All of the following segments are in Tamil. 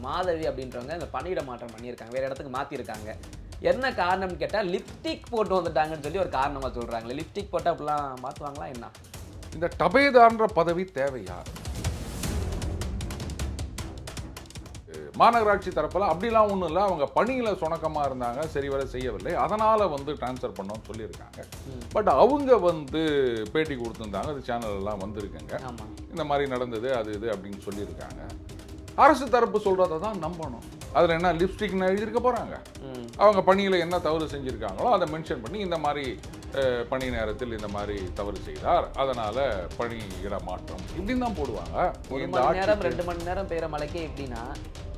மாதவி அப்படின்றவங்க இந்த பணியிட மாற்றம் பண்ணியிருக்காங்க, வேற இடத்துக்கு மாத்திருக்காங்க. என்ன காரணம்னு கேட்டா லிப்ஸ்டிக் போட்டு வந்துட்டாங்கன்னு சொல்லி ஒரு காரணமா சொல்றாங்க. லிப்ஸ்டிக் போட்டு அப்படிலாம் மாத்துவாங்களா என்ன? இந்த டபேதான்ற பதவி தேவையா? மாநகராட்சி தரப்பில் அப்படிலாம் ஒன்றும் இல்லை, அவங்க பணியில் சுணக்கமாக இருந்தாங்க, சரிவர செய்யவில்லை, அதனால் ட்ரான்ஸ்ஃபர் பண்ணோம்னு சொல்லியிருக்காங்க. பட் அவங்க பேட்டி கொடுத்துருந்தாங்க, அது சேனல்லாம் வந்திருக்குங்க, இந்த மாதிரி நடந்தது அது இது அப்படின்னு சொல்லியிருக்காங்க. அரசு தரப்பு சொல்கிறத தான் நம்பணும். அதில் என்ன லிப்ஸ்டிக்னு எழுதியிருக்க போகிறாங்க? அவங்க பணியில் என்ன தவறு செஞ்சுருக்காங்களோ அதை மென்ஷன் பண்ணி இந்த மாதிரி பணி நேரத்தில் இந்த மாதிரி தவறு செய்தார், அதனால் பணியிட மாற்றம் இப்படின்னு தான் போடுவாங்க. ஒரு மணி நேரம் 2 மணி நேரம் பெய்கிற மழைக்கே எப்படின்னா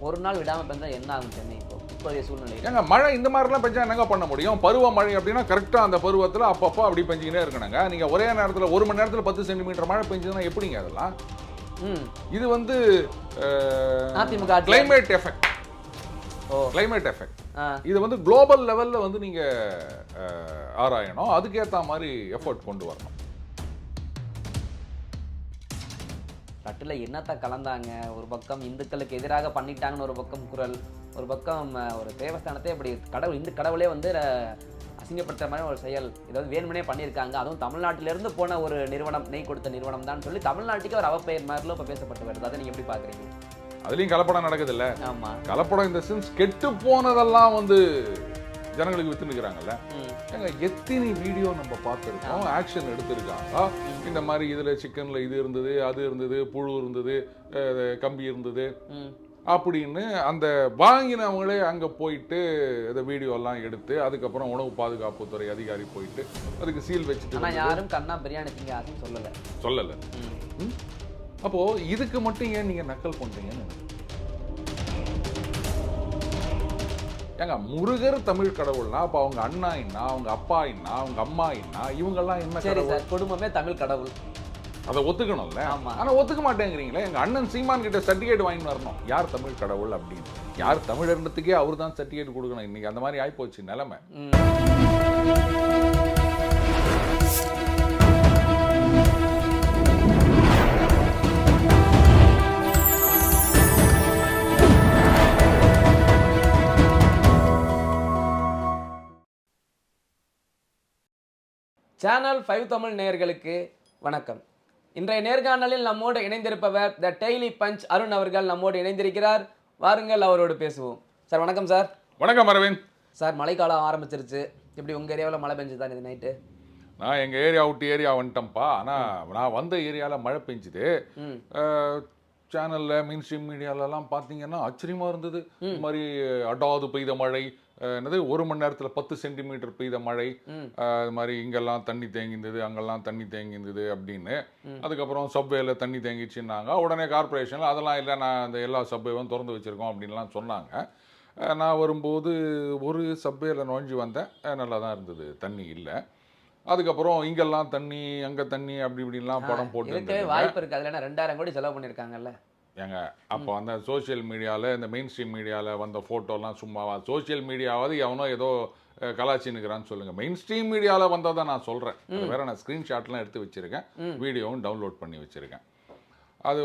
ஒரு நாள் விடாமல் பெஞ்சா என்ன ஆகும் சென்னை இப்போதைய சூழ்நிலை? ஏங்க மழை இந்த மாதிரிலாம் பெஞ்சா என்னங்க பண்ண முடியும்? பருவ மழை அப்படின்னா கரெக்டாக அந்த பருவத்தில் அப்பப்போ அப்படி பெஞ்சிக்கினே இருக்கணுங்க. நீங்கள் ஒரே நேரத்தில் 1 மணி நேரத்தில் 10 சென்டிமீட்டர் மழை பெஞ்சதுன்னா எப்படிங்க அதெல்லாம்? இது AIADMK climate effect. Climate effect இது குளோபல் லெவலில் நீங்கள் ஆராயணும், அதுக்கேற்ற மாதிரி எஃபர்ட் கொண்டு வரணும். தட்டில் என்னத்தை கலந்தாங்க? ஒரு பக்கம் இந்துக்களுக்கு எதிராக பண்ணிட்டாங்கன்னு ஒரு பக்கம் குரல், ஒரு பக்கம் ஒரு தேவஸ்தானத்தை அப்படி கடவுள் கடவுளே அசிங்கப்படுத்துற மாதிரி ஒரு செயல், ஏதாவது வேணுமனே பண்ணியிருக்காங்க. அதுவும் தமிழ்நாட்டிலிருந்து போன ஒரு நிறுவனம், நெய் கொடுத்த நிறுவனம் தான் சொல்லி தமிழ்நாட்டுக்கு ஒரு அவப்பெயர் மாதிரிலாம் இப்போ பேசப்பட்டு வருது. அதை நீங்கள் எப்படி பார்க்குறீங்க? அதுலேயும் கலப்படம் நடக்குது இல்லை? ஆமாம், கலப்படம் இந்த சென்ஸ் கெட்டு போனதெல்லாம் ஜனங்களுக்கு வித்துனுக்குறாங்கல்ல. ஏங்க எத்தனை வீடியோ நம்ம பார்த்துருக்கோம், ஆக்ஷன் எடுத்திருக்காங்க. இந்த மாதிரி இதில் சிக்கனில் இது இருந்தது, அது இருந்தது, புழு இருந்தது, கம்பி இருந்தது அப்படின்னு அந்த வாங்கினவங்களே அங்கே போயிட்டு இந்த வீடியோலாம் எடுத்து அதுக்கப்புறம் உணவு பாதுகாப்புத்துறை அதிகாரி போயிட்டு அதுக்கு சீல் வச்சுட்டு யாரும் கண்ணா பிரியாணி சொல்லலை. அப்போது இதுக்கு மட்டும் ஏன் நீங்கள் நக்கல் பண்ணுறீங்கன்னு? ஏங்க முருகர் தமிழ் கடவுள்னா அப்போ அவங்க அண்ணா என்ன, அவங்க அப்பா என்ன, அவங்க அம்மா என்ன, இவங்கெல்லாம் என்ன கடவுள்? குடும்பமே தமிழ் கடவுள், அதை ஒத்துக்கணும்ல. ஆனால் ஒத்துக்க மாட்டேங்கிறீங்களே. எங்கள் அண்ணன் சீமான் கிட்ட சர்டிஃபிகேட் வாங்கி வரணும், யார் தமிழ் கடவுள் அப்படின்னு. யார் தமிழர்ன்றதுக்கே அவர் தான் சர்டிஃபிகேட் கொடுக்கணும். இன்னைக்கு அந்த மாதிரி ஆகிப்போச்சு நிலைமை. சேனல் 5 தமிழ் நேயர்களுக்கு வணக்கம். இன்றைய நேர்காணலில் நம்மோடு இணைந்திருப்பவர் த டெய்லி பஞ்ச் அருண் அவர்கள் நம்மோடு இணைந்திருக்கிறார். வாருங்கள் அவரோடு பேசுவோம். சார் வணக்கம். சார் வணக்கம் அரவிந்த். சார் மழைக்காலம் ஆரம்பிச்சிருச்சு, எப்படி உங்கள் ஏரியாவில் மழை பெஞ்சுதான் இது நைட்டு? நான் எங்கள் ஏரியா விட்டு ஏரியா வந்துட்டேன்ப்பா. ஆனால் நான் வந்த ஏரியாவில் மழை பெஞ்சுது. சேனலில் மெயின் ஸ்ட்ரீம் மீடியாலெல்லாம் பார்த்தீங்கன்னா ஆச்சரியமாக இருந்தது. இந்த மாதிரி அடாது பெய்த மழை, என்னது 1 மணி நேரத்தில் 10 சென்டிமீட்டர் பெய்த மழை, அது மாதிரி இங்கெல்லாம் தண்ணி தேங்கியிருந்தது, அங்கெல்லாம் தண்ணி தேங்கியிருந்தது அப்படின்னு. அதுக்கப்புறம் சப்வேல தண்ணி தேங்கிச்சுன்னாங்க. உடனே கார்பரேஷனில் அதெல்லாம் இல்லை, நான் அந்த எல்லா சப்வேவும் திறந்து வச்சுருக்கோம் அப்படின்லாம் சொன்னாங்க. நான் வரும்போது ஒரு சப்வேல நுழைஞ்சு வந்தேன், நல்லா தான் இருந்தது, தண்ணி இல்லை. அதுக்கப்புறம் இங்கெல்லாம் தண்ணி, அங்கே தண்ணி, அப்படி இப்படின்லாம் படம் போட்டு வாய்ப்பு இருக்குது. அதில் 2000 கோடி செலவு பண்ணியிருக்காங்கல்ல. ஏங்க அப்போ அந்த சோசியல் மீடியாவில், இந்த மெயின் ஸ்ட்ரீம் மீடியாவில் வந்த ஃபோட்டோலாம் சும்மாவா? சோசியல் மீடியாவது எவனோ ஏதோ கலாச்சின்னுக்கிறான்னு சொல்லுங்கள். மெயின் ஸ்ட்ரீம் மீடியாவில் வந்ததை நான் சொல்கிறேன். வேற நான் ஸ்க்ரீன்ஷாட்லாம் எடுத்து வச்சுருக்கேன், வீடியோவும் டவுன்லோட் பண்ணி வச்சுருக்கேன். அது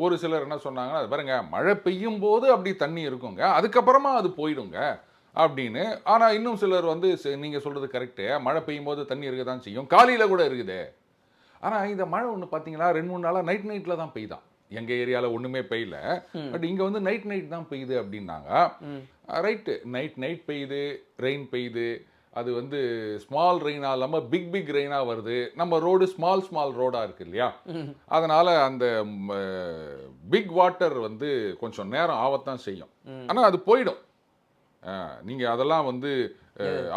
ஒரு சிலர் என்ன சொன்னாங்கன்னா, அது பாருங்க மழை பெய்யும் போது அப்படி தண்ணி இருக்குங்க, அதுக்கப்புறமா அது போயிடுங்க அப்படின்னு. ஆனால் இன்னும் சிலர் நீங்கள் சொல்கிறது கரெக்டு, மழை பெய்யும் போது தண்ணி இருக்க தான் செய்யும், காலையில் கூட இருக்குது. ஆனால் இந்த மழை ஒன்று பார்த்தீங்கன்னா 2-3 நாளாக நைட்டில் தான் பெய்தான். எங்கள் ஏரியாவில் ஒன்றுமே பெய்யல, பட் இங்கே நைட் தான் பெய்யுது அப்படின்னாங்க. ரைட்டு, நைட் பெய்யுது, ரெயின் பெய்யுது. அது ஸ்மால் ரெயினாக இல்லாமல் பிக் ரெயினாக வருது. நம்ம ரோடு ஸ்மால் ரோடாக இருக்குது இல்லையா, அதனால் அந்த பிக் வாட்டர் கொஞ்சம் நேரம் ஆகத்தான் செய்யும். ஆனால் அது போயிடும். நீங்கள் அதெல்லாம்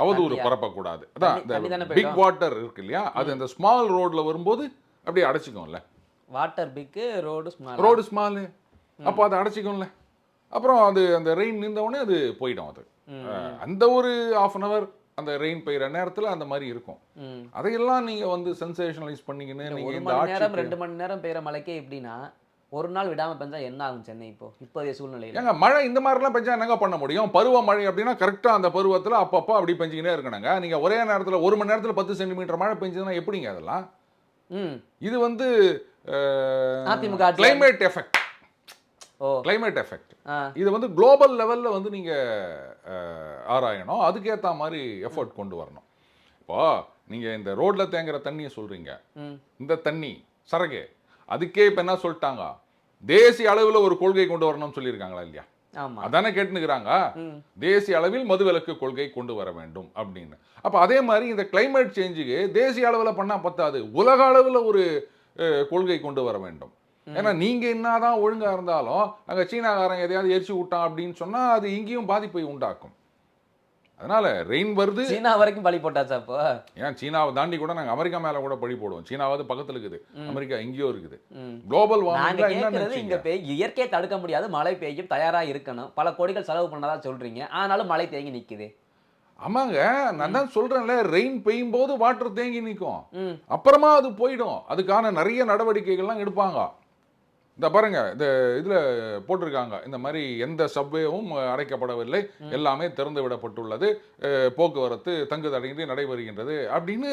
அவதூறு பரப்பக்கூடாது. அதான் இந்த பிக் வாட்டர் இருக்கு இல்லையா, அது அந்த ஸ்மால் ரோடில் வரும்போது அப்படியே அடைச்சிக்கும்ல. வாட்டர் பிக்கு, ரோடு ஸ்மாலு, அப்போ அதை அடைச்சிக்கும்ல. அப்புறம் அந்த ரெயின் நின்றவுடனே அது போயிடும். அது அந்த ஒரு 1/2 hour அந்த ரெயின் பெய்கிற நேரத்தில் அந்த மாதிரி இருக்கும். அதையெல்லாம் நீங்கள் சென்சேஷனலைஸ் பண்ணிக்கின்னு நீங்கள் 2 மணி நேரம் பெய்கிற மழைக்கே எப்படின்னா ஒரு நாள் விடாமல் பெஞ்சா என்ன ஆகும் சென்னை இப்போதைய சூழ்நிலையில்? ஏங்க மழை இந்த மாதிரிலாம் பெஞ்சா என்னங்க பண்ண முடியும்? பருவ மழை அப்படின்னா கரெக்டாக அந்த பருவத்தில் அப்பப்போ அப்படி பெஞ்சிக்கினே இருக்கணுங்க. நீங்கள் ஒரே நேரத்தில் 1 மணி நேரத்தில் 10 சென்டிமீட்டர் மழை பெஞ்சதுன்னா எப்படிங்க அதெல்லாம்? இது அதிமுக கிளைமேட் எஃபெக்ட். ஓ கிளைமேட் எஃபெக்ட். ஆ இது வந்து குளோபல் லெவலில் வந்து நீங்கள் ஆராயணும், அதுக்கேற்ற மாதிரி எஃபர்ட் கொண்டு வரணும். இப்போ நீங்கள் இந்த ரோட்டில் தேங்குற தண்ணியை சொல்கிறீங்க, ம் இந்த தண்ணி சரகு அதுக்கே இப்போ என்ன சொல்லிட்டாங்க, தேசிய அளவில் ஒரு கொள்கை கொண்டு வரணும்னு சொல்லியிருக்காங்களா இல்லையா? ஆமா அதானே கேட்டுனுக்குறாங்க. ம் தேசிய அளவில் மதுவிலக்கு கொள்கை கொண்டு வர வேண்டும் அப்படின்னு. அப்போ அதே மாதிரி இந்த கிளைமேட் சேஞ்சுக்கு தேசிய அளவில் பண்ணால் பத்தாது, உலக அளவில் ஒரு கொள்கை கொண்டு வர வேண்டும். ஏன்னா நீங்க என்னதான் ஒழுங்கா இருந்தாலும் அங்க சீனாக்காரன் எதையாவது எரிச்சு விட்டான் அப்படின்னு சொன்னா அது இங்கேயும் பாதிப்பை உண்டாக்கும். அதனால ரெயின் வருது. சீனா வரைக்கும் பழி போட்டாச்சா அப்போ? ஏன் சீனாவை தாண்டி கூட நாங்க அமெரிக்கா மேல கூட பழி போடுவோம். சீனாவது பக்கத்துல இருக்குது, அமெரிக்கா எங்கேயோ இருக்குது. நாங்க குளோபல் வார்மிங்ல என்ன கேட்கறது இங்க நினைச்சீங்க? இயற்கையை தடுக்க முடியாது, மழை பெய்யும், தயாரா இருக்கணும், பல கோடிகள் செலவு பண்ணதா சொல்றீங்க, ஆனாலும் மழை தேங்கி நிக்குது. ஆமாங்க, நான் தான் சொல்றேன்ல, ரெயின் பெய்யும் போது வாட்டர் தேங்கி நிற்கும், ம் அப்புறமா அது போயிடும். அதுக்கான நிறைய நடவடிக்கைகள்லாம் எடுப்பாங்க. இந்த பாருங்க, இந்த இதில் போட்டிருக்காங்க, இந்த மாதிரி எந்த சப்வேவும் அடைக்கப்படவில்லை, எல்லாமே திறந்து விடப்பட்டுள்ளது, போக்குவரத்து தங்குதடையின்றி நடைபெறுகின்றது அப்படின்னு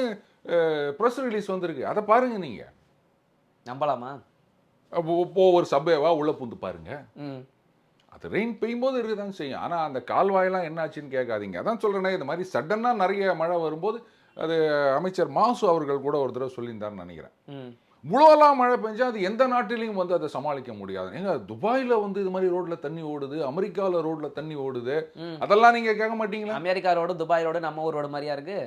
ப்ரெஸ் ரிலீஸ் வந்திருக்கு. அதை பாருங்க நீங்க. நம்பலாமா? ஒரு சப்வேவா உள்ள பூந்து பாருங்க. ம் அது ரெயின் பெய்யும்போது இருக்குதான் செய்யும். ஆனால் அந்த கால்வாயெல்லாம் என்னாச்சுன்னு கேட்காதீங்க. அதான் சொல்கிறேனே, இந்த மாதிரி சடனாக நிறைய மழை வரும்போது அது அமைச்சர் மாசு அவர்கள் கூட ஒரு தடவை சொல்லியிருந்தாருன்னு நினைக்கிறேன். ம் இவ்வளோலாம் மழை பெஞ்சா அது எந்த நாட்டிலையும் வந்து அதை சமாளிக்க முடியாது. ஏங்க துபாயில் வந்து இது மாதிரி ரோட்ல தண்ணி ஓடுது, அமெரிக்காவில் ரோட்ல தண்ணி ஓடுது, அதெல்லாம் நீங்க கேட்க மாட்டீங்களா? அமெரிக்கா ரோடு, துபாய் ரோடு நம்ம ஊர் ரோடு மாதிரியா இருக்கு?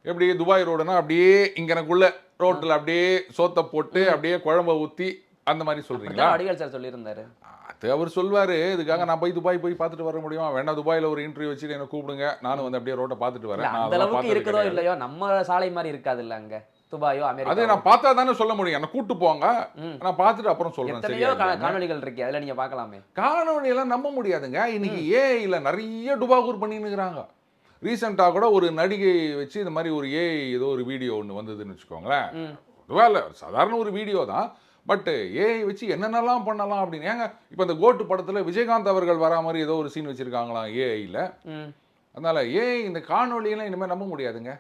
எப்படி துபாய் ரோடுனா அப்படியே இங்கனக்குள்ள ரோட்டில் அப்படியே சோத்தை போட்டு அப்படியே குழம்ப ஊற்றி அந்த மாதிரி சொல்றீங்களா? அடிகள் சார் சொல்லியிருந்தாரு. அது அவர் சொல்வாரு. இதுக்காக நான் போய் துபாய் போய் பார்த்துட்டு வர முடியுமா? வேணா துபாயில் ஒரு இன்டர்வியூ வச்சுட்டு என்ன கூப்பிடுங்க, நானும் வந்து அப்படியே ரோட்டை பார்த்துட்டு வரேன். நான் அந்த அதெல்லாம் அளவுக்கு பார்த்தது இருக்குதோ கிடையாது. இல்லையோ, நம்ம சாலை மாதிரி இருக்காது இல்ல அங்க துபாயோ அது அமெரிக்கா. நான் பார்த்தா தானே சொல்ல முடியும். என்ன கூட்டு போங்க, நான் பார்த்துட்டு அப்புறம் சொல்றேன். எத்தனையோ சரியா? காணொளிகள் இருக்கு, அதுல நீங்க பார்க்கலாமே. காணொலியெல்லாம் நம்ப முடியாதுங்க. இன்னைக்கு ஏஐல நிறைய டுபாகூர் பண்ணின்னுக்குறாங்க. ரீசெண்டாக கூட ஒரு நடிகை வச்சு இந்த மாதிரி ஒரு ஏஐ ஏதோ ஒரு வீடியோ ஒன்று வந்ததுன்னு வச்சுக்கோங்களேன். அதுவா இல்லை, சாதாரண ஒரு வீடியோ தான், பட் ஏஐ வச்சு என்னென்னலாம் பண்ணலாம் அப்படின்னு. ஏங்க இப்போ இந்த கோட்டு படத்தில் விஜயகாந்த் அவர்கள் வரா மாதிரி ஏதோ ஒரு சீன் வச்சுருக்காங்களாம் ஏஐயில். அதனால ஏஐ இந்த காணொலியெல்லாம் இனிமேல் நம்ப முடியாதுங்க.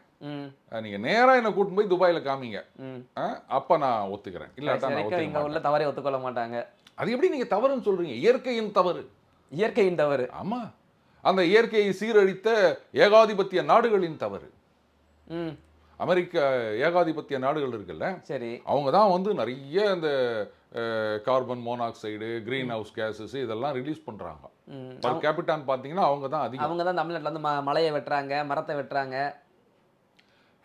நீங்கள் நேராக என்னை கூட்டின்னு போய் துபாயில் காமிங்க, அப்போ நான் ஒத்துக்கிறேன். இல்லாட்டா நான் இங்க ஒத்துக்கிறேன். உள்ள தவறை ஒத்துக்கொள்ள மாட்டாங்க. அது எப்படி நீங்கள் தவறுன்னு சொல்கிறீங்க? இயற்கையின் தவறு. இயற்கையின் தவறு. ஆமா, அந்த இயற்கையை சீரழித்த ஏகாதிபத்திய நாடுகளின் தவறு. அமெரிக்க ஏகாதிபத்திய நாடுகள் இருக்குல்ல, சரி, அவங்க தான் வந்து நிறைய இந்த carbon monoxide, green house gases இதெல்லாம் ரிலீஸ் பண்றாங்க. பர் கேபிட்டான்னு பார்த்தீங்கன்னா அவங்க தான் அதிகம். அவங்க தான் தமிழ்நாட்டில் வந்து மலையை வெட்டுறாங்க, மரத்தை வெட்டுறாங்க.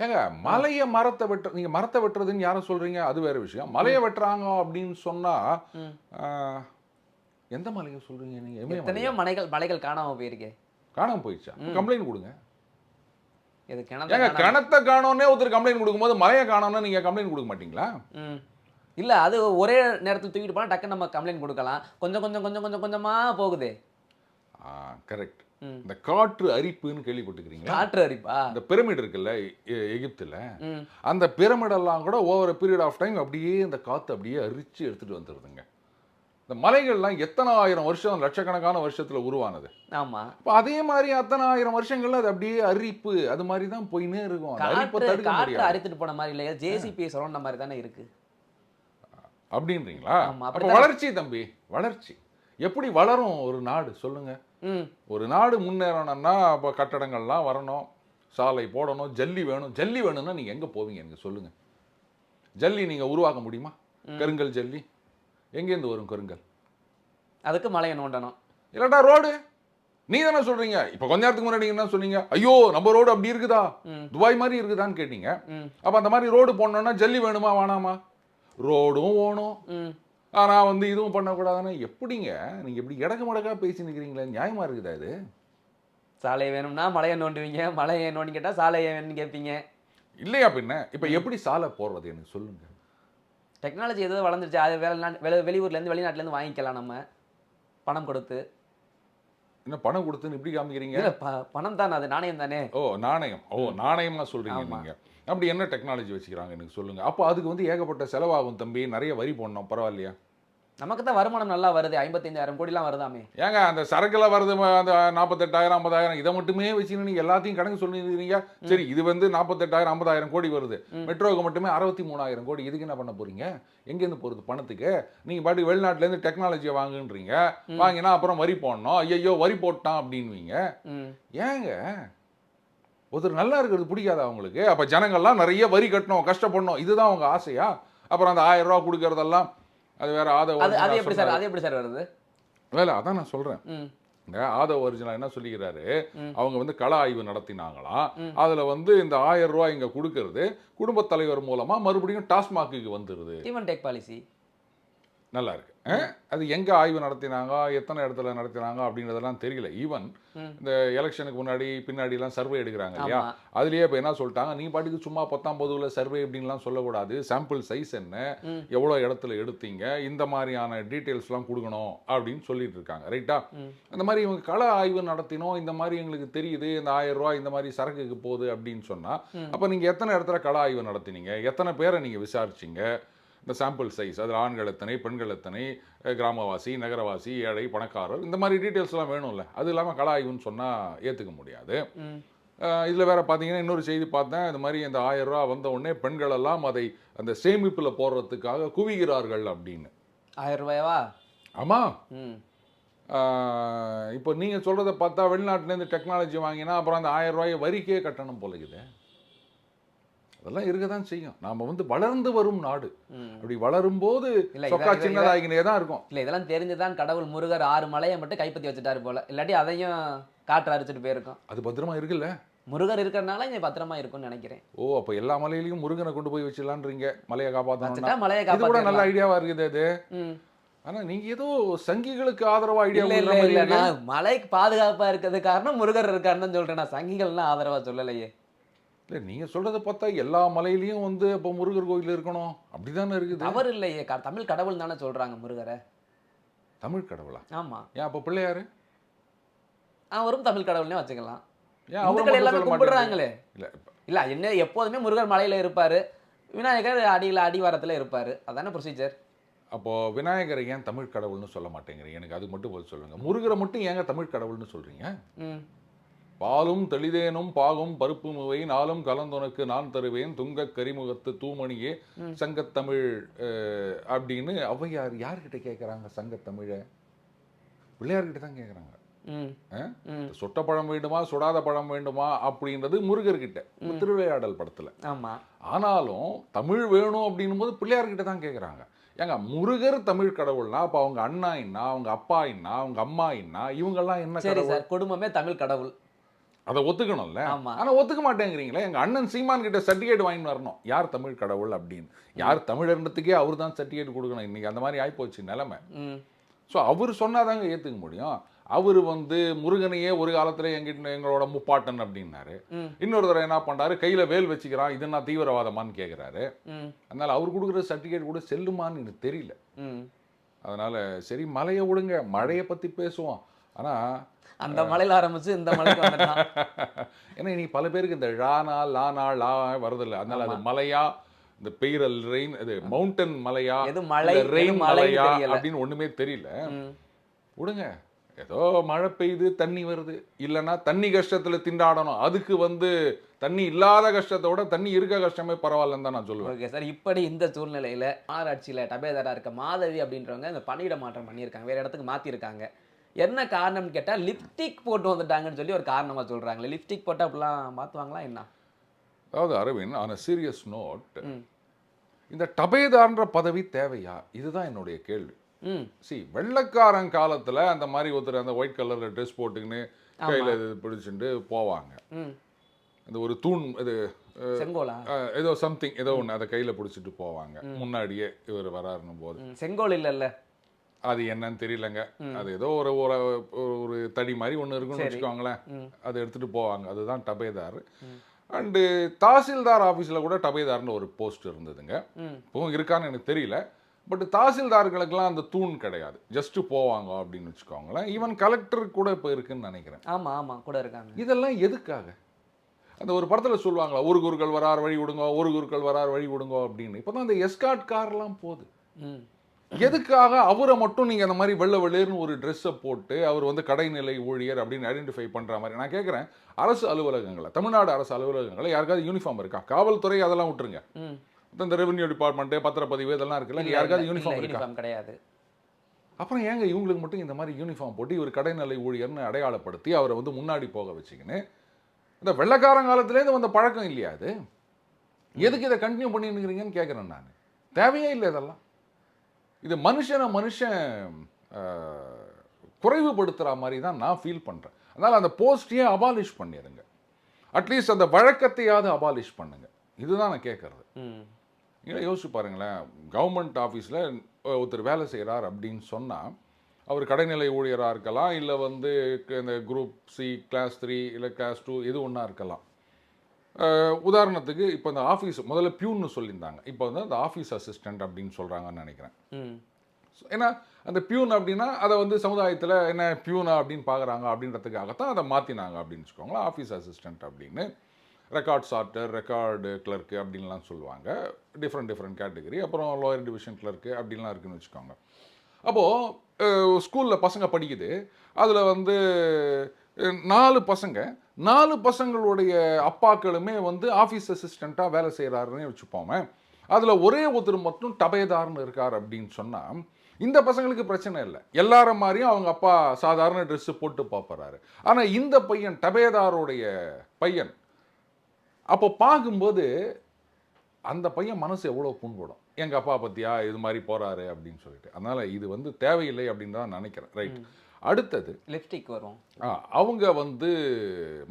ஏங்க மலையை மரத்தை வெட்டுற, நீங்க மரத்தை வெட்டுறதுன்னு யாரும் சொல்றீங்க, அது வேற விஷயம். மலையை வெட்டுறாங்க அப்படின்னு சொன்னா எந்த மலையை சொல்றீங்க நீங்க? எத்தனையோ மலைகள் காணாம போயிருக்கே. காணாம போயிடுச்சா? கம்ப்ளைண்ட் கொடுங்க. இது ஏங்க கிணத்தை காணோன்னே ஒருத்தர் கம்ப்ளைண்ட் கொடுக்கும்போது மலையை காணோன்னு நீங்க கம்ப்ளைண்ட் கொடுக்க மாட்டீங்களா? இல்ல, அது ஒரே நேரத்தில் தூக்கிட்டு போனா டக்குன்னு நம்ம கம்ப்ளைண்ட் கொடுக்கலாம். கொஞ்சம் கொஞ்சம் கொஞ்சம் கொஞ்சம் கொஞ்சமா போகுது. கரெக்ட். இந்த காற்று அரிப்புன்னு கேள்விப்பட்டிருக்கீங்களா? காற்று அரிப்பா? இந்த பிரமிட் இருக்குல்ல எகிப்துல, அந்த பிரமிடெல்லாம் கூட ஓவர் பீரியட் ஆஃப் டைம் அப்படியே இந்த காற்று அப்படியே அரிச்சு எடுத்துட்டு வந்துடுதுங்க. இந்த மலைகள்லாம் எத்தனை ஆயிரம் வருஷம், லட்சக்கணக்கான வருஷத்துல உருவானது. ஆமா. இப்போ அதே மாதிரி அத்தனை ஆயிரம் வருஷங்கள்ல அது அப்படியே அரிப்பு அது மாதிரி தான் போயினே இருக்கும். காற்று அரித்துட்டு போன மாதிரி இல்லையா, ஜேசிபி சுரண்ட மாதிரி தானே இருக்கு. அப்படின்றீங்களா? அப்ப வளர்ச்சி தம்பி, வளர்ச்சி எப்படி வளரும் ஒரு நாடு சொல்லுங்க? ஒரு நாடு முன்னேறணும்னா அப்போ கட்டடங்கள்லாம் வரணும், சாலை போடணும், ஜல்லி வேணும். ஜல்லி வேணும்னா நீங்க எங்க போவீங்க எனக்கு சொல்லுங்க? ஜல்லி நீங்க உருவாக்க முடியுமா? கருங்கல் ஜல்லி எங்கேருந்து வரும்? கருங்கல் அதுக்கு மலையை நோண்டணும், இல்லாட்டா ரோடு. நீ தானே சொல்றீங்க. இப்ப கொஞ்ச நேரத்துக்கு முன்னாடி என்ன சொன்னீங்க? ஐயோ நம்ம ரோடு அப்படி இருக்குதா, துபாய் மாதிரி இருக்குதான்னு கேட்டீங்க. அப்ப அந்த மாதிரி ரோடு போடணும்னா ஜல்லி வேணுமா வேணாமா? ரோடும் வேணும், ஆனா வந்து இதுவும் பண்ணக்கூடாதுன்னா எப்படிங்க? நீங்க இப்படி இடக்கு மடக்கா பேசி நிக்கிறீங்களே, நியாயமா இருக்குதா இது? சாலை வேணும்னா மலையை நோண்டுவீங்க, மலையை நோண்டி கேட்டா சாலையை வேணும்னு கேட்பீங்க. இல்லையா பின்ன? இப்ப எப்படி சாலை போடுறது எனக்கு சொல்லுங்க? டெக்னாலஜி எதுவும் வளர்ந்துருச்சு, அது வெளியூர்லேருந்து வெளிநாட்டிலேருந்து வாங்கிக்கலாம் நம்ம பணம் கொடுத்து. என்ன பணம் கொடுத்துன்னு இப்படி காமிக்கிறீங்க? பணம் தானே, அது நாணயம் தானே. ஓ நாணயம். ஓ நாணயமா சொல்றீங்க நீங்க. அப்படி என்ன டெக்னாலஜி வச்சுக்கிறாங்க எனக்கு சொல்லுங்க? அப்போ அதுக்கு வந்து ஏகப்பட்ட செலவாகும் தம்பி, நிறைய வரி போடணும், பரவாயில்லையா? நமக்கு தான் வருமானம் நல்லா வருது, 55,000 கோடிலாம் வருதாமே. ஏங்க அந்த சரக்குல வருது அந்த 48,000 50,000 இதை மட்டுமே வச்சு நீங்க எல்லாத்தையும் கணக்கு சொல்லிருக்கீங்க. சரி, இது வந்து 48,000 50,000 கோடி வருது, மெட்ரோவுக்கு மட்டுமே 63,000 கோடி. இதுக்கு என்ன பண்ண போறீங்க? எங்கேருந்து போறது பணத்துக்கு? நீங்க பாட்டு வெளிநாட்டுல இருந்து டெக்னாலஜியை வாங்குன்றீங்க, வாங்கினா அப்புறம் வரி போடணும், ஐயோ வரி போட்டான் அப்படின்வீங்க. ஏங்க ஒருத்தர் நல்லா இருக்கிறது பிடிக்காதா அவங்களுக்கு? அப்ப ஜனங்கள்லாம் நிறைய வரி கட்டணும், கஷ்டப்படணும், இதுதான் அவங்க ஆசையா? அப்புறம் அந்த 1000 ரூபா கொடுக்கறதெல்லாம் அது வேற அது எப்படி சார், அது எப்படி சார் வருது? வேலை அதான் நான் சொல்றேன். இந்த ஆதவ ஒரிஜினல் என்ன சொல்லிக்கிறாரு, அவங்க வந்து கள ஆய்வு நடத்தினாங்களாம். அதுல வந்து இந்த 1000 ரூபாய் இங்க கொடுக்கறது குடும்பத் தலைவர் மூலமா மறுபடியும் டாஸ்மாக்கு வந்துருது. டேக் பாலிசி நல்லா இருக்கு. அது எங்க ஆய்வு நடத்தினாங்க, எத்தனை இடத்துல நடத்தினாங்க அப்படின்றதெல்லாம் தெரியல. ஈவன் இந்த எலெக்ஷனுக்கு முன்னாடி பின்னாடி எல்லாம் சர்வே எடுக்கிறாங்க இல்லையா, அதுலயே இப்ப என்ன சொல்லிட்டாங்க, நீ பாட்டுக்கு சும்மா 10 சர்வே அப்படின்லாம் சொல்லக்கூடாது, சாம்பிள் சைஸ் என்ன, எவ்வளவு இடத்துல எடுத்தீங்க, இந்த மாதிரியான டீட்டெயில்ஸ் எல்லாம் கொடுக்கணும் அப்படின்னு சொல்லிட்டு இருக்காங்க. ரைட்டா? அந்த மாதிரி இவங்க கள ஆய்வு நடத்தினோம், இந்த மாதிரி எங்களுக்கு தெரியுது இந்த 1000 ரூபாய் இந்த மாதிரி சரக்குக்கு போகுது அப்படின்னு சொன்னா, அப்ப நீங்க எத்தனை இடத்துல கள ஆய்வு நடத்தினீங்க, எத்தனை பேரை நீங்க விசாரிச்சீங்க, இந்த சாம்பிள் சைஸ், அதில் ஆண்கள் எத்தனை, பெண்கள் எத்தனை, கிராமவாசி, நகரவாசி, ஏழை, பணக்காரர், இந்த மாதிரி டீட்டெயில்ஸ்லாம் வேணும்ல. அது இல்லாமல் கள ஆய்வுன்னு சொன்னால் ஏற்றுக்க முடியாது. இதில் வேற பார்த்தீங்கன்னா இன்னொரு செய்தி பார்த்தேன், இந்த மாதிரி இந்த 1000 ரூபா வந்த உடனே பெண்கள் எல்லாம் அதை அந்த சேமிப்பில் போடுறதுக்காக குவிகிறார்கள் அப்படின்னு. 1000 ரூபாயவா? ஆமாம். இப்போ நீங்கள் சொல்கிறத பார்த்தா வெளிநாட்டிலேருந்து டெக்னாலஜி வாங்கினா அப்புறம் அந்த 1000 ரூபாயை வரிக்கே கட்டணம் போலக்குது. அதெல்லாம் இருக்க தான் செய்யும். நாம வந்து வளர்ந்து வரும் நாடு. அப்படி வளரும் போது சொக்கா சின்னதாகினே தான் இருக்கும். இல்லை, இதெல்லாம் தெரிஞ்சுதான் கடவுள் முருகர் 6 மலையை மட்டும் கைப்பற்றி வச்சுட்டாரு போல, இல்லாட்டி அதையும் காற்று அரிச்சிட்டு போயிருக்கோம். அது பத்திரமா இருக்குல்ல, முருகர் இருக்கிறனால இங்க பத்திரமா இருக்கும்னு நினைக்கிறேன். ஓ, அப்ப எல்லா மலையிலையும் முருகனை கொண்டு போய் வச்சிடலான்றீங்க, மலையை காப்பாற்றணும். மலையை இது கூட நல்ல ஐடியாவா இருக்குது அது. ஆனா நீங்க ஏதோ சங்கிகளுக்கு ஆதரவா ஐடியா இல்ல, மலைக்கு பாதுகாப்பா இருக்கிறது காரணம் முருகர் இருக்காருன்னு சொல்றேன், நான் சங்கிகள்லாம் ஆதரவா சொல்லலையே. இல்லை, நீங்க சொல்றதை பார்த்தா எல்லா மலையிலையும் வந்து இப்போ முருகர் கோயில் இருக்கணும் அப்படிதானே இருக்குது. அவர் இல்லையே, தமிழ் கடவுள் தானே சொல்றாங்க முருகரை. தமிழ் கடவுளா? ஆமா. ஏன் அப்போ பிள்ளையாரு அவரும் தமிழ் கடவுள்னே வச்சுக்கலாம். ஏன் அவங்க எல்லாமே கும்பிடுறாங்களே. இல்ல என்ன, எப்போதுமே முருகர் மலையில இருப்பாரு, விநாயகர் அடிவாரத்துல இருப்பாரு, அதானே ப்ரொசீஜர். அப்போ விநாயகரை ஏன் தமிழ் கடவுள்னு சொல்ல மாட்டேங்கிறீங்க? எனக்கு அது மட்டும் பதில் சொல்லுங்க. முருகரை மட்டும் ஏங்க தமிழ் கடவுள்னு சொல்றீங்க? பாலும் தெளிதேனும் பாகும் பருப்பு முவை நாளும் கலந்துனக்கு நான் தருவேன் துங்க கரிமுகத்து தூமணியே சங்கத்தமிழ் அப்படின்னு ஔவையார் யார்கிட்ட கேட்குறாங்க? சங்கத்தமிழை பிள்ளையார்கிட்ட தான் கேட்குறாங்க. சொட்ட பழம் வேண்டுமா சுடாத பழம் வேண்டுமா அப்படின்றது முருகர்கிட்ட திருவிளையாடல் படத்துல. ஆனாலும் தமிழ் வேணும் அப்படின்னும் போது பிள்ளையார்கிட்ட தான் கேட்குறாங்க. ஏங்க முருகர் தமிழ் கடவுள்னா அப்ப அவங்க அண்ணா என்ன, அவங்க அப்பா என்ன, அவங்க அம்மா என்ன, இவங்கெல்லாம் என்ன கடவுள்? குடும்பமே தமிழ் கடவுள், அதை ஒத்துக்கணும்ல. ஆனா ஒத்துக்க மாட்டேங்கிறீங்களே. எங்க அண்ணன் சீமான் கிட்ட சர்டிஃபிகேட் வாங்கிட்டு வரணும் யார் தமிழ் கடவுள் அப்படின்னு. யார் தமிழர்ன்றதுக்கே அவர் தான் சர்டிஃபிகேட் கொடுக்கணும். இன்னைக்கு அந்த மாதிரி ஆயிப்போச்சு நிலைமை. ஸோ அவர் சொன்னாதாங்க ஏத்துக்க முடியும். அவர் வந்து முருகனையே ஒரு காலத்துல எங்களோட முப்பாட்டன் அப்படின்னாரு. இன்னொரு தடவை என்ன பண்றாரு, கையில வேல் வச்சுக்கிறான், இது நான் தீவிரவாதமான்னு கேட்கிறாரு. அதனால அவர் கொடுக்குற சர்டிஃபிகேட் கூட செல்லுமான்னு எனக்கு தெரியல. அதனால சரி மலையை விடுங்க, மழையை பத்தி பேசுவோம். ஆனா அந்த மலையில ஆரம்பிச்சு இந்த மலைக்கு வந்துட்டான். ஏன்னா நீ பல பேருக்கு இந்த ழானா லானா லா வருதில்லை, அதனால அது மலையா, இந்த பெய்ரல் ரெயின், இது மவுண்டன் மலையா, ரெயின் மலையா அப்படின்னு ஒண்ணுமே தெரியல. விடுங்க, ஏதோ மழை பெய்யுது தண்ணி வருது, இல்லைன்னா தண்ணி கஷ்டத்துல திண்டாடணும், அதுக்கு வந்து தண்ணி இல்லாத கஷ்டத்தோட தண்ணி இருக்க கஷ்டமே பரவாயில்லன்னு தான் நான் சொல்லுவேன். ஓகே சார், இப்படி இந்த சூழ்நிலையில மாநகராட்சியில டபேதாரா இருக்க மாதவி அப்படின்றவங்க இந்த பணியிட மாற்றம் பண்ணியிருக்காங்க, வேற இடத்துக்கு மாத்திருக்காங்க. என்ன காரணம்னு கேட்டா லிப்ஸ்டிக் போட்டு வந்துட்டாங்கன்னு சொல்லி ஒரு காரணமா சொல்றாங்களே. லிப்ஸ்டிக் போட்டா அப்படிலாம் மாத்துவாங்களா என்ன? அதாவது Aravind, on a serious note, இந்த டபேதார்ன்ற பதவி தேவையா? இதுதான் என்னுடைய கேள்வி. வெள்ளக்காரன் காலத்துல அந்த மாதிரி ஒருத்தர் அந்த ஒயிட் கலர்ல ட்ரெஸ் போட்டுக்கின்னு கையில பிடிச்சிட்டு போவாங்க. இந்த ஒரு தூண், இது செங்கோலா ஏதோ சம்திங் ஏதோ ஒன்று அதை கையில பிடிச்சிட்டு போவாங்க. முன்னாடியே இவர் வராருன்னும் போது செங்கோல் இல்லைல்ல, அது என்னன்னு தெரியலங்க. அது ஏதோ ஒரு ஒரு தடி மாதிரி ஒன்று இருக்குன்னு வச்சுக்கோங்களேன், அதை எடுத்துட்டு போவாங்க. அதுதான் டபேதார். அண்டு தாசில்தார் ஆஃபீஸில் கூட டபேதார்னு ஒரு போஸ்ட் இருந்ததுங்க. இப்போவும் இருக்கான்னு எனக்கு தெரியல. பட் தாசில்தார்களுக்கெல்லாம் அந்த தூண் கிடையாது, ஜஸ்ட் போவாங்க அப்படின்னு வச்சுக்கோங்களேன். ஈவன் கலெக்டர் கூட இப்போ இருக்குன்னு நினைக்கிறேன். ஆமா ஆமா கூட இருக்காங்க. இதெல்லாம் எதுக்காக? அந்த ஒரு படத்தில் சொல்லுவாங்களா, ஒரு குருக்கள் வரார் வழி விடுங்க, ஒரு குருக்கள் வரார் வழி விடுங்க அப்படின்னு. இப்போ தான் அந்த எஸ்கார்ட் கார்லாம் போகுது. எதுக்காக அவரை மட்டும் நீங்கள் அந்த மாதிரி வெள்ளை வெள்ளேர்னு ஒரு ட்ரெஸ்ஸை போட்டு அவர் வந்து கடைநிலை ஊழியர் அப்படின்னு ஐடென்டிஃபை பண்ணுற மாதிரி? நான் கேட்குறேன், அரசு அலுவலகங்களை, தமிழ்நாடு அரசு அலுவலகங்களை யாருக்காவது யூனிஃபார்ம் இருக்கா? காவல்துறை அதெல்லாம் விட்டுருங்க, இந்த ரெவென்யூ டிபார்ட்மெண்ட்டு, பத்திரப்பதிவு இதெல்லாம் இருக்குல்ல, யாருக்காவது யூனிஃபார்ம் இருக்கா? கிடையாது. அப்புறம் ஏங்க இவங்களுக்கு மட்டும் இந்த மாதிரி யூனிஃபார்ம் போட்டு இவர் கடைநிலை ஊழியர்னு அடையாளப்படுத்தி அவரை வந்து முன்னாடி போக வச்சுக்கின்னு, இந்த வெள்ளைக்காரங்காலத்துலேருந்து வந்த பழக்கம் இல்லையா அது? எதுக்கு இதை கண்டினியூ பண்ணிருக்கிறீங்கன்னு கேட்குறேன் நான். தேவையே இல்லை இதெல்லாம். இது மனுஷன் குறைவுபடுத்துகிற மாதிரி தான் நான் ஃபீல் பண்ணுறேன். அதனால் அந்த போஸ்டையே அபாலிஷ் பண்ணிடுங்க. அட்லீஸ்ட் அந்த வழக்கத்தையாவது அபாலிஷ் பண்ணுங்க. இதுதான் நான் கேட்குறது. நீங்களே யோசிச்சு பாருங்களேன், கவர்மெண்ட் ஆஃபீஸில் ஒருத்தர் வேலை செய்கிறார் அப்படின்னு சொன்னால், அவர் கடைநிலை ஊழியராக இருக்கலாம், இல்லை வந்து இந்த குரூப் சி, கிளாஸ் 3 இல்லை கிளாஸ் 2 எது ஒன்றா இருக்கலாம். உதாரணத்துக்கு இப்போ இந்த ஆஃபீஸ் முதல்ல பியூன்னு சொல்லியிருந்தாங்க, இப்போ வந்து அந்த ஆஃபீஸ் அசிஸ்டண்ட் அப்படின்னு சொல்கிறாங்கன்னு நினைக்கிறேன். ஏன்னா அந்த பியூன் அப்படின்னா அதை வந்து சமுதாயத்தில் என்ன பியூனா அப்படின்னு பார்க்குறாங்க அப்படின்றதுக்காகத்தான் அதை மாற்றினாங்க அப்படின்னு வச்சுக்கோங்களேன். ஆஃபீஸ் அசிஸ்டண்ட் அப்படின்னு ரெக்கார்ட் சார்ட்டர், ரெக்கார்டு கிளர்க்கு அப்படின்லாம் சொல்லுவாங்க. Different category. அப்புறம் லோயர் டிவிஷன் கிளர்க்கு அப்படின்லாம் இருக்குதுன்னு வச்சுக்கோங்க. அப்போது ஸ்கூலில் பசங்க படிக்குது, அதில் வந்து 4 பசங்களுடைய அப்பாக்களுமே வந்து ஆஃபீஸ் அசிஸ்டண்ட்டாக வேலை செய்கிறாருன்னு வச்சுப்போமே. அதில் ஒரே ஒருத்தர் மட்டும் டபேதார்னு இருக்கார் அப்படின்னு சொன்னால், இந்த பசங்களுக்கு பிரச்சனை இல்லை, எல்லார மாதிரியும் அவங்க அப்பா சாதாரண ட்ரெஸ்ஸு போட்டு பார்ப்பறாரு. ஆனால் இந்த பையன் டபேதாருடைய பையன், அப்போ பார்க்கும்போது அந்த பையன் மனசு எவ்வளோ புண்படும், எங்கள் அப்பா பற்றியா இது மாதிரி போகிறாரு அப்படின்னு சொல்லிட்டு. அதனால் இது வந்து தேவையில்லை அப்படின்னு தான் நினைக்கிறேன். ரைட். அடுத்தது லிப்ஸ்டிக் வரும். அவங்க வந்து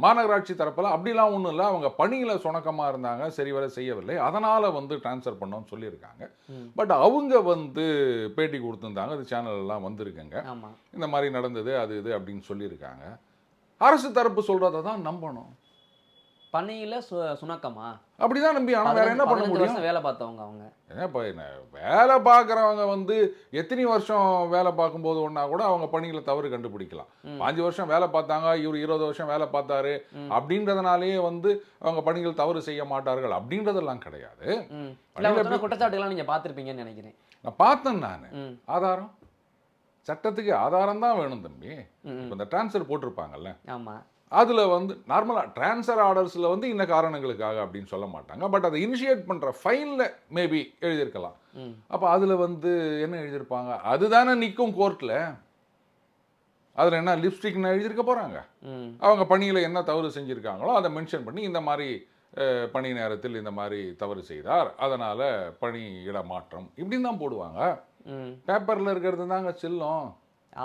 மாநகராட்சி தரப்பில் அப்படிலாம் ஒன்றும் இல்லை, அவங்க பணியில் சுணக்கமாக இருந்தாங்க, சரிவர செய்யவில்லை, அதனால் வந்து ட்ரான்ஸ்ஃபர் பண்ணோன்னு சொல்லியிருக்காங்க. பட் அவங்க வந்து பேட்டி கொடுத்துருந்தாங்க, அது சேனல்லாம் வந்திருக்குங்க, இந்த மாதிரி நடந்தது அது இது அப்படின்னு சொல்லியிருக்காங்க. அரசு தரப்பு சொல்கிறத தான் நம்பணும். பணியில் சுணக்கமா அப்படிதான் நம்பி. ஆனால் வேற என்ன பண்ண முடியும்? வேலை பார்த்தவங்க அவங்க ஏன்னா என்ன வேலை பார்க்குறவங்க வந்து எத்தனை வருஷம் வேலை பார்க்கும்போது ஒன்றா கூட அவங்க பணிகளை தவறு கண்டுபிடிக்கலாம். 5 வருஷம் வேலை பார்த்தாங்க, இவர் 20 வருஷம் வேலை பார்த்தாரு அப்படின்றதுனாலேயே வந்து அவங்க பணிகள் தவறு செய்ய மாட்டார்கள் அப்படின்றதெல்லாம் கிடையாது. குற்றச்சாட்டுகள்லாம் நீங்கள் பார்த்துருப்பீங்கன்னு நினைக்கிறேன். நான் பார்த்தேன். நான் ஆதாரம், சட்டத்துக்கு ஆதாரம் தான் வேணும் தம்பி. இப்போ இந்த ட்ரான்ஸ்ஃபர் போட்டிருப்பாங்கல்ல, ஆமாம், அதில் வந்து நார்மலாக ட்ரான்ஸ்ஃபர் ஆர்டர்ஸில் வந்து இந்த காரணங்களுக்காக அப்படின்னு சொல்ல மாட்டாங்க. பட் அதை இனிஷியேட் பண்ணுற ஃபைலில் மேபி எழுதியிருக்கலாம். அப்போ அதில் வந்து என்ன எழுதியிருப்பாங்க, அதுதானே நிற்கும் கோர்ட்டில். அதில் என்ன லிப்ஸ்டிக்னு எழுதியிருக்க போகிறாங்க? அவங்க பணியில் என்ன தவறு செஞ்சுருக்காங்களோ அதை மென்ஷன் பண்ணி, இந்த மாதிரி பணி நேரத்தில் இந்த மாதிரி தவறு செய்தார், அதனால் பணி இட மாற்றம் இப்படின்னு தான் போடுவாங்க. பேப்பரில் இருக்கிறது தாங்க செல்லும்,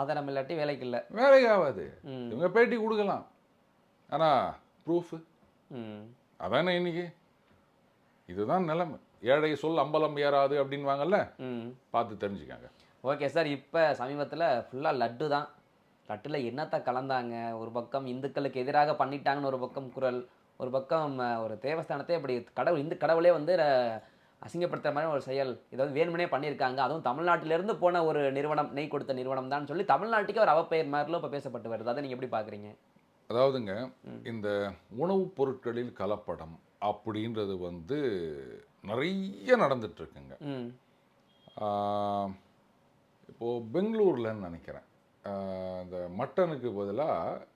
ஆதாரம் இல்லாட்டி வேலைக்கு இல்லை, வேலைக்காகாது. இவங்க பேட்டி கொடுக்கலாம், ஆனால் ப்ரூஃபு அதானே இன்னைக்கு. இதுதான் நிலைமை. ஏழை சொல் அம்பலம் ஏறாது அப்படின்வாங்கல்ல, பார்த்து தெரிஞ்சுக்காங்க. Okay sir. இப்போ சமீபத்தில் ஃபுல்லாக லட்டு தான். லட்டில் என்னத்தை கலந்தாங்க? ஒரு பக்கம் இந்துக்களுக்கு எதிராக பண்ணிட்டாங்கன்னு ஒரு பக்கம் குரல், ஒரு பக்கம் ஒரு தேவஸ்தானத்தை இப்படி இந்து கடவுளே வந்து அசிங்கப்படுத்துகிற மாதிரி ஒரு செயல், ஏதாவது வேணுமனே பண்ணியிருக்காங்க, அதுவும் தமிழ்நாட்டிலேருந்து போன ஒரு நிறுவனம், நெய் கொடுத்த நிறுவனம் தான் சொல்லி தமிழ்நாட்டுக்கு ஒரு அவப்பெயர் மாதிரிலும் இப்போ பேசப்பட்டு வருது. அதை நீங்கள் எப்படி பார்க்குறீங்க? அதாவதுங்க, இந்த உணவுப் பொருட்களில் கலப்படம் அப்படின்றது வந்து நிறைய நடந்துட்டுருக்குங்க. இப்போது பெங்களூர்லன்னு நினைக்கிறேன், இந்த மட்டனுக்கு பதிலாக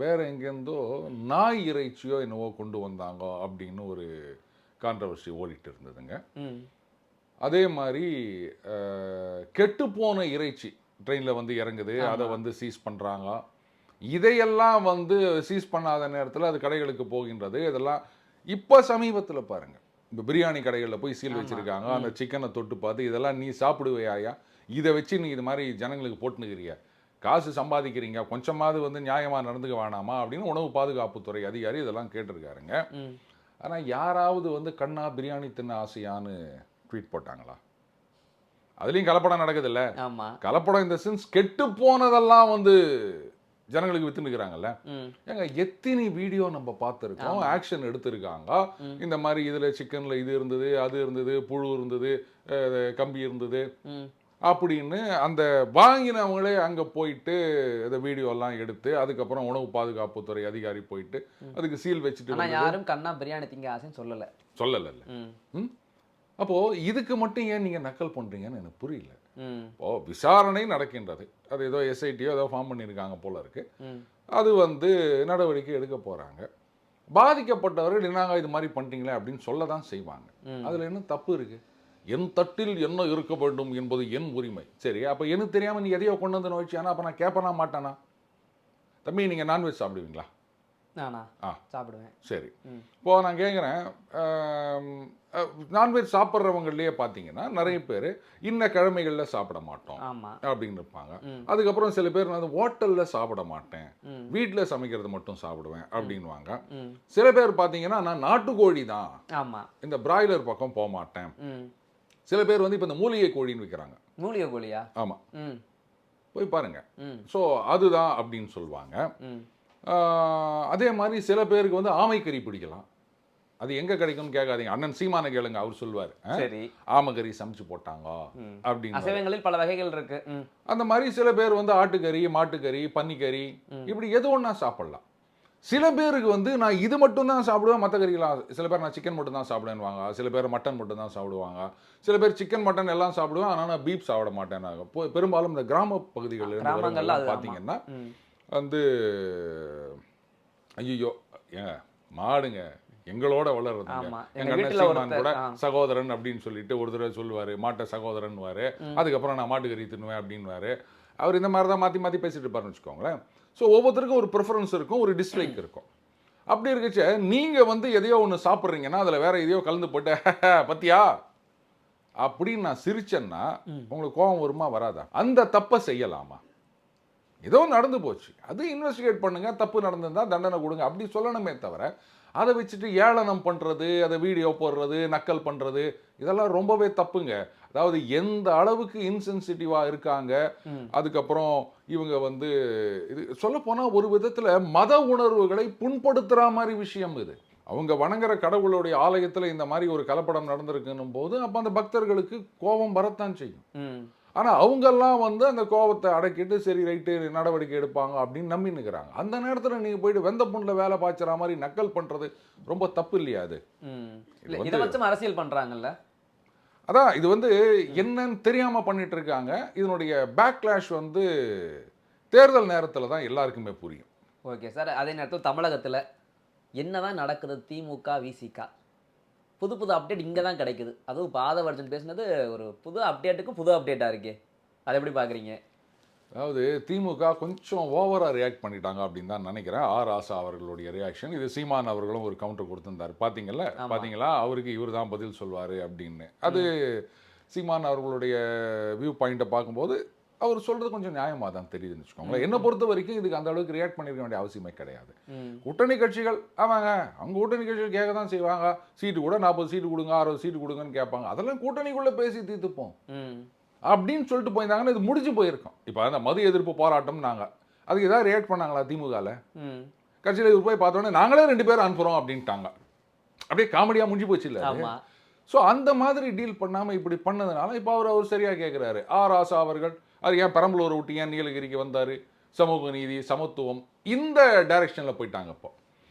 வேறு எங்கேருந்தோ நாய் இறைச்சியோ என்னவோ கொண்டு வந்தாங்க அப்படின்னு ஒரு கான்ட்ரவர்சி ஓடிட்டு இருந்ததுங்க. அதே மாதிரி கெட்டுப்போன இறைச்சி ட்ரெயினில் வந்து இறங்குது, அதை வந்து சீஸ் பண்ணுறாங்க. இதையெல்லாம் வந்து சீஸ் பண்ணாத நேரத்தில் அது கடைகளுக்கு போகின்றது. இதெல்லாம் இப்போ சமீபத்தில் பாருங்கள், இப்போ பிரியாணி கடைகளில் போய் சீல் வச்சுருக்காங்க. அந்த சிக்கனை தொட்டு பார்த்து, இதெல்லாம் நீ சாப்பிடுவையா, இதை வச்சு நீ இது மாதிரி ஜனங்களுக்கு போட்டுனுக்கிறிய, காசு சம்பாதிக்கிறீங்க, கொஞ்சமாவது வந்து நியாயமாக நடந்துக்க வேணாமா அப்படின்னு உணவு பாதுகாப்புத்துறை அதிகாரி இதெல்லாம் கேட்டிருக்காருங்க. ஆனால் யாராவது வந்து கண்ணா பிரியாணி தின்ன ஆசையான்னு ட்வீட் போட்டாங்களா? அதுலேயும் கலப்படம் நடக்குது இல்லை? கலப்படம் இந்த சென்ஸ் கெட்டு போனதெல்லாம் வந்து ஜனங்களுக்கு வித்துனுக்குறாங்கல்ல. ஏங்க எத்தனை வீடியோ நம்ம பார்த்துருக்கோம், ஆக்ஷன் எடுத்திருக்காங்க. இந்த மாதிரி இதில் சிக்கனில் இது இருந்தது, அது இருந்தது, புழு இருந்தது, கம்பி இருந்தது அப்படின்னு அந்த வாங்கினவங்களே அங்கே போயிட்டு இந்த வீடியோலாம் எடுத்து, அதுக்கப்புறம் உணவு பாதுகாப்புத்துறை அதிகாரி போயிட்டு அதுக்கு சீல் வச்சுட்டு, யாரும் கண்ணா பிரியாணி திங்க ஆசைன்னு சொல்லலை. அப்போது இதுக்கு மட்டும் ஏன் நீங்கள் நக்கல் பண்ணுறீங்கன்னு எனக்கு புரியல. இப்போ விசாரணை நடக்கின்றது. அது ஏதோ எஸ்ஐடியோ ஏதோ ஃபார்ம் பண்ணியிருக்காங்க போல இருக்கு. அது வந்து நடவடிக்கை எடுக்க போறாங்க. பாதிக்கப்பட்டவர்கள் என்னங்க இது மாதிரி பண்ணிட்டீங்களே அப்படின்னு சொல்ல தான் செய்வாங்க. அதுல என்ன தப்பு இருக்கு? என் தட்டில் என்ன இருக்க வேண்டும் என்பது என் உரிமை. சரி, அப்ப எனக்கு தெரியாம நீ எதையோ கொண்டு வந்து நோய்ச்சியானா அப்ப நான் கேட்பனா மாட்டானா? தம்பி நீங்க நான்வெஜ் சாப்பிடுவீங்களா? நானா சாப்பிடுவேன். சரி, இப்போ நான் கேட்குறேன், நான்வெஜ் சாப்பிட்றவங்களையே பார்த்தீங்கன்னா நிறைய பேர் இன்ன கிழமைகளில் சாப்பிட மாட்டோம் அப்படின்னு இருப்பாங்க. அதுக்கப்புறம் சில பேர் நான் ஹோட்டலில் சாப்பிட மாட்டேன், வீட்டில் சமைக்கிறது மட்டும் சாப்பிடுவேன் அப்படின்வாங்க. சில பேர் பார்த்தீங்கன்னா நான் நாட்டுக்கோழி தான், இந்த பிராய்லர் பக்கம் போக மாட்டேன். சில பேர் வந்து இப்போ இந்த மூலிகை கோழின்னு விற்கிறாங்க. மூலிகை கோழியா? ஆமாம், போய் பாருங்க. ஸோ அதுதான் அப்படின்னு சொல்லுவாங்க. அதே மாதிரி சில பேருக்கு வந்து ஆமைக்கறி பிடிக்கலாம். அது எங்க கிடைக்கும்னு கேட்காதீங்க, அண்ணன் சீமான கேளுங்க, அவர் சொல்வார். சரி, ஆமைக்கறி சமைச்சு போட்டாங்க அப்படின்னு. அசைவங்களில் பல வகைகள் இருக்கு. அந்த மாதிரி சில பேர் வந்து ஆட்டுக்கறி, மாட்டுக்கறி, பன்னிக்கறி இப்படி எது ஒன்றா சாப்பிடலாம். சில பேருக்கு வந்து நான் இது மட்டும் தான் சாப்பிடுவேன், மற்ற கறிகளாம். சில பேர் நான் சிக்கன் மட்டும் தான் சாப்பிடுவேன்வாங்க, சில பேர் மட்டன் மட்டும் தான் சாப்பிடுவாங்க, சில பேர் சிக்கன் மட்டன் எல்லாம் சாப்பிடுவேன், ஆனால் நான் பீஃப் சாப்பிட மாட்டேன். பெரும்பாலும் இந்த கிராம பகுதிகளில் பார்த்தீங்கன்னா வந்து ஐயோ ஏங்க மாடுங்க எங்களோட வளர்றதுங்க, எங்க அண்ணன் சீமான் கூட சகோதரன் அப்படின்னு சொல்லிட்டு ஒரு தடவை சொல்லுவாரு, மாட்டை சகோதரன்வாரு. அதுக்கப்புறம் நான் மாட்டுக்கறி தின்னுவேன் அப்படின்வாரு. அவர் இந்த மாதிரி தான் மாற்றி மாற்றி பேசிட்டு இருப்பாருன்னு வச்சுக்கோங்களேன். ஸோ ஒவ்வொருத்தருக்கும் ஒரு ப்ரிஃபரன்ஸ் இருக்கும், ஒரு டிஸ்லைக் இருக்கும். அப்படி இருக்கச்ச நீங்கள் வந்து எதையோ ஒன்று சாப்பிட்றீங்கன்னா அதில் வேற எதையோ கலந்து போட்டு பத்தியா அப்படின்னு நான் சிரிச்சேன்னா உங்களுக்கு கோபம் வருமா வராதா? அந்த தப்பை செய்யலாமா? ஏதோ நடந்து போச்சு, அது இன்வெஸ்டிகேட் பண்ணுங்க, தப்பு நடந்திருந்தா தண்டனை கொடுங்க அப்படி சொல்லணுமே தவிர அதை வச்சுட்டு ஏளனம் பண்ணுறது, அதை வீடியோ போடுறது, நக்கல் பண்ணுறது, இதெல்லாம் ரொம்பவே தப்புங்க. அதாவது எந்த அளவுக்கு இன்சென்சிட்டிவாக இருக்காங்க. அதுக்கப்புறம் இவங்க வந்து இது சொல்லப்போனால் ஒரு விதத்தில் மத உணர்வுகளை புண்படுத்துகிற மாதிரி விஷயம் இது. அவங்க வணங்குற கடவுளுடைய ஆலயத்தில் இந்த மாதிரி ஒரு கலப்படம் நடந்திருக்குன்னும் போது அப்போ அந்த பக்தர்களுக்கு கோபம் வரத்தான் செய்யும். ஆனால் அவங்கெல்லாம் வந்து அந்த கோபத்தை அடக்கிட்டு சரி ரைட்டு நடவடிக்கை எடுப்பாங்க அப்படின்னு நம்பி நிற்கிறாங்க. அந்த நேரத்தில் நீங்கள் போயிட்டு வெந்த புண்ணில் வேலை பாய்ச்சுற மாதிரி நக்கல் பண்ணுறது ரொம்ப தப்பு இல்லையா? அது இதை வச்சு அரசியல் பண்ணுறாங்கல்ல. அதான் இது வந்து என்னன்னு தெரியாமல் பண்ணிட்டு இருக்காங்க. இதனுடைய பேக்லாஷ் வந்து தேர்தல் நேரத்தில் தான் எல்லாருக்குமே புரியும். ஓகே சார், அதே நேரத்தில் தமிழகத்தில் என்னதான் நடக்குது? திமுக விசிக புது புது அப்டேட் இங்கே தான் கிடைக்குது. அதுவும் பாதவர்ஜன் பேசுனது ஒரு புது அப்டேட்டுக்கும் புது அப்டேட்டாக இருக்கே, அதை எப்படி பார்க்குறீங்க? அதாவது திமுக கொஞ்சம் ஓவராக ரியாக்ட் பண்ணிட்டாங்க அப்படின்னு தான் நினைக்கிறேன். ஆர் ஆசா அவர்களுடைய ரியாக்ஷன். இது சீமான் அவர்களும் ஒரு கவுண்டர் கொடுத்துருந்தார், பார்த்தீங்களா அவருக்கு இவர் தான் பதில் சொல்வார் அப்படின்னு. அது சீமான் அவர்களுடைய வியூ பாயிண்ட்டை பார்க்கும்போது அவர் சொல்கிறது கொஞ்சம் நியாயமாக தான் தெரியுதுன்னு வச்சுக்கோங்களேன். என்னை பொறுத்த வரைக்கும் இதுக்கு அந்த அளவுக்கு ரியாக்ட் பண்ணியிருக்க வேண்டிய அவசியமே கிடையாது. கூட்டணி கட்சிகள் ஆமாங்க, அவங்க கூட்டணி கட்சிகள் கேட்க தான் செய்வாங்க. சீட்டு கூட 40 சீட்டு கொடுங்க, 60 சீட்டு கொடுங்கன்னு கேட்பாங்க. அதெல்லாம் கூட்டணிக்குள்ளே பேசி தீர்த்துப்போம் அப்படின்னு சொல்லிட்டு போயிருந்தாங்கன்னா இது முடிஞ்சு போயிருக்கோம். இப்போ அந்த மது எதிர்ப்பு போராட்டம் நாங்கள் அதுக்கு ஏதாவது ரியாக்ட் பண்ணாங்களா? திமுகவில் கட்சியில் இது போய் பார்த்தோன்னே நாங்களே 2 பேரும் அனுப்புகிறோம் அப்படின்ட்டாங்க. அப்படியே காமெடியாக முடிஞ்சு போச்சு இல்லை? ஸோ அந்த மாதிரி டீல் பண்ணாமல் இப்படி பண்ணதுனால இப்போ அவர் சரியாக கேட்குறாரு. ஆர் ஆசா அவர்கள் அது ஏன் பெரம்பலூரை விட்டு ஏன் நீலகிரிக்கு வந்தார்? சமூக நீதி, சமத்துவம் இந்த டைரக்ஷனில் போயிட்டாங்க. இப்போ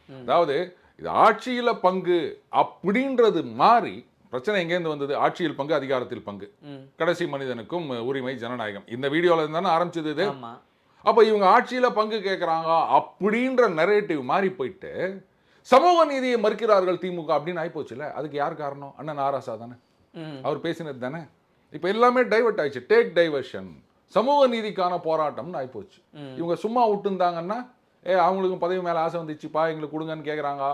அதாவது இது ஆட்சியில் பங்கு அப்படின்றது மாறி பிரச்சனை எங்கேருந்து வந்தது? ஆட்சியில் பங்கு, அதிகாரத்தில் பங்கு, கடைசி மனிதனுக்கும் உரிமை, ஜனநாயகம். இந்த வீடியோவில் இருந்தானே ஆரம்பிச்சது இது. அப்போ இவங்க ஆட்சியில் பங்கு கேட்குறாங்க அப்படின்ற நரேட்டிவ் மாறி போயிட்டு சமூக நீதியை மறுக்கிறார்கள் திமுக அப்படின்னு ஆயிப்போச்சுல. அதுக்கு யார் காரணம்? அண்ணன் ஆராசா தானே, அவர் பேசினது தானே. இப்போ எல்லாமே டைவர்ட் ஆயிடுச்சு. டேக் டைவர்ஷன், சமூக நீதிக்கான போராட்டம்னு ஆயிப்போச்சு. இவங்க சும்மா விட்டுருந்தாங்கன்னா அவங்களுக்கும் பதவி மேலே ஆசை வந்துச்சுப்பா எங்களுக்கு கொடுங்கன்னு கேட்குறாங்க,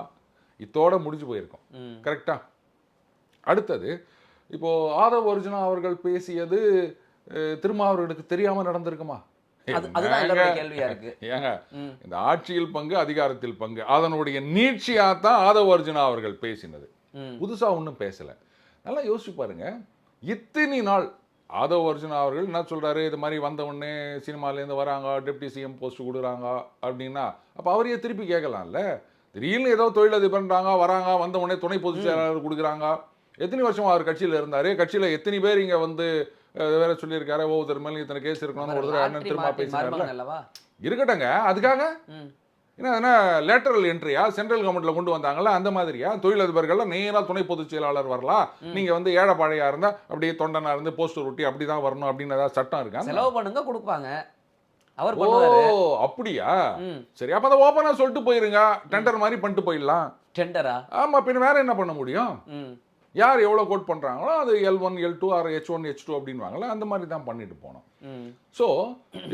இதோட முடிஞ்சு போயிருக்கோம். கரெக்டா? அடுத்தது இப்போ ஆதவ் அர்ஜுனா அவர்கள் பேசியது திருமாவர்களுக்கு தெரியாமல் நடந்திருக்குமா? ஏங்க இந்த ஆட்சியில் பங்கு, அதிகாரத்தில் பங்கு அதனுடைய நீட்சியாத்தான் ஆதவ் அர்ஜுனா அவர்கள் பேசினது. புதுசா ஒன்றும் பேசல. நல்லா யோசிச்சு பாருங்க. இத்தனை நாள் ஆதவ் அர்ஜுனா அவர்கள் என்ன சொல்றாரு? இது மாதிரி வந்த உடனே சினிமாலேருந்து வராங்க, டெப்டி சிஎம் போஸ்ட் கொடுக்குறாங்க அப்படின்னா அப்போ அவரையே திருப்பி கேட்கலாம்ல. திடீர்னு ஏதோ தொழிலதிபர்ன்றாங்க, வராங்க, வந்த உடனே துணை பொதுச் செயலாளர் கொடுக்குறாங்க. எத்தனை வருஷமா அவர் கட்சியில் இருந்தாரு? கட்சியில் எத்தனை பேர் இங்கே வந்து வேற சொல்லியிருக்காரு, ஒவ்வொருத்தர் மேலும் இத்தனை கேஸ் இருக்கணும்னு ஒரு தடவை அண்ணன் திரும்ப பேசினார்ல. இருக்கட்டங்க, அதுக்காக என்ன லேட்டரல் என்ட்ரியா சென்ட்ரல் கவர்மெண்ட்ல கொண்டு வந்தாங்களா அந்த மாதிரியா? தொழிலதிபர்கள்லாம் நேரா துணை பொதுச் செயலாளர் வரலாம், நீங்க வந்து ஏழை பாழையா இருந்தா அப்படியே தொண்டனா இருந்து போஸ்டர் ஒட்டி அப்படிதான் வரணும் அப்படின்னு ஏதாவது சட்டம் இருக்கா? செலவு பண்ணுங்க கொடுப்பாங்க, அவர் ஓ பண்ணுவாரு. அப்படியா? ம். சரி, அப்ப அதை ஓப்பனா சொல்லிட்டு போயிருங்க, டெண்டர் மாதிரி பண்ணிட்டு போயிடலாம். டெண்டரா? ஆமா, பின்ன வேற என்ன பண்ண முடியும்? ம். யார் எவ்வளோ கோட் பண்ணுறாங்களோ அது L1 L2 R H1 H2 அப்படின்வாங்களே, அந்த மாதிரி தான் பண்ணிட்டு போனோம். ம். ஸோ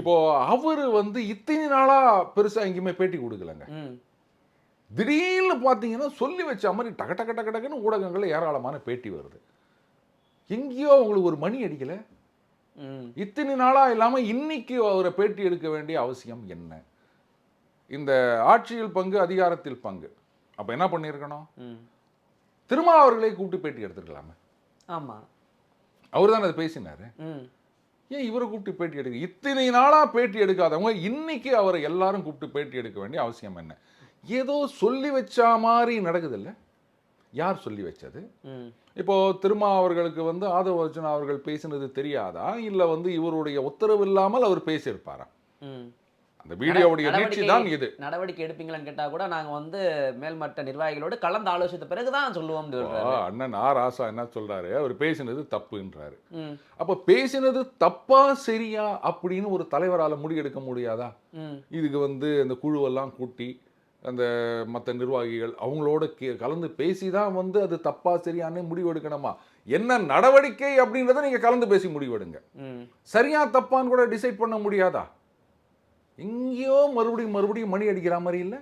இப்போ அவர் வந்து இத்தனை நாளா பெருசா எங்கேயுமே பேட்டி கொடுக்கலங்க. ம். திடீர்னு பார்த்தீங்கன்னா சொல்லி வச்ச மாதிரி டக டக டக டக்குன்னு ஊடகங்கள்ல ஏராளமான பேட்டி வருது. எங்கேயோ உங்களுக்கு ஒரு மணி அடிக்கல. ம். இத்தனை நாளா இல்லாம இன்னைக்கு அவரை பேட்டி எடுக்க வேண்டிய அவசியம் என்ன? இந்த ஆட்சியில் பங்கு, அதிகாரத்தில் பங்கு. அப்ப என்ன பண்ணியிருக்கணும்? ம். திருமாவர்களை கூப்பிட்டு பேட்டி எடுத்துருக்கலாமே. ஆமா. அவர் தான் அதை பேசினாரு. ம். ஏன் இவரை கூப்பிட்டு பேட்டி எடுக்க? இத்தனை நாளா பேட்டி எடுக்காதவங்க இன்னைக்கு அவரை எல்லாரும் கூப்பிட்டு பேட்டி எடுக்க வேண்டிய அவசியம் என்ன? ஏதோ சொல்லி வச்ச மாதிரி நடக்குது இல்ல? யார் சொல்லி வச்சது? ம். இப்போ திருமாவர்களுக்கு வந்து ஆதவ அர்ஜுனா அவர்கள் பேசினது தெரியாதா, இல்ல வந்து இவருடைய உத்தரவு இல்லாமல் அவர் பேசியிருப்பாரா? ம். அந்த வீடியோவுடைய நீட்சி தான் இது. நடவடிக்கை எடுப்பீங்களான்னு கேட்டா கூட நாங்க வந்து மேல்மட்ட நிர்வாகிகளோடு கலந்து ஆலோசித்த பிறகுதான் சொல்லுவோம் சொல்றாரு. அண்ணன் ராசா என்ன சொல்றாரு? அவர் பேசினது தப்புன்றாரு. ம். அப்ப பேசினது தப்பா சரியா அப்படின்னு ஒரு தலைவரால முடிவெடுக்க முடியாதா? ம். இதுக்கு வந்து அந்த குழுவெல்லாம் கூட்டி அந்த மற்ற நிர்வாகிகள் அவங்களோட கலந்து பேசி தான் வந்து அது தப்பா சரியானே முடிவெடுக்கணுமா? என்ன நடவடிக்கை அப்படின்றத நீங்க கலந்து பேசி முடிவெடுங்க. ம். சரியா தப்பான்னு கூட டிசைட் பண்ண முடியாதா? எங்கேயோ மறுபடியும் மணி அடிக்கிற மாதிரி இல்லை?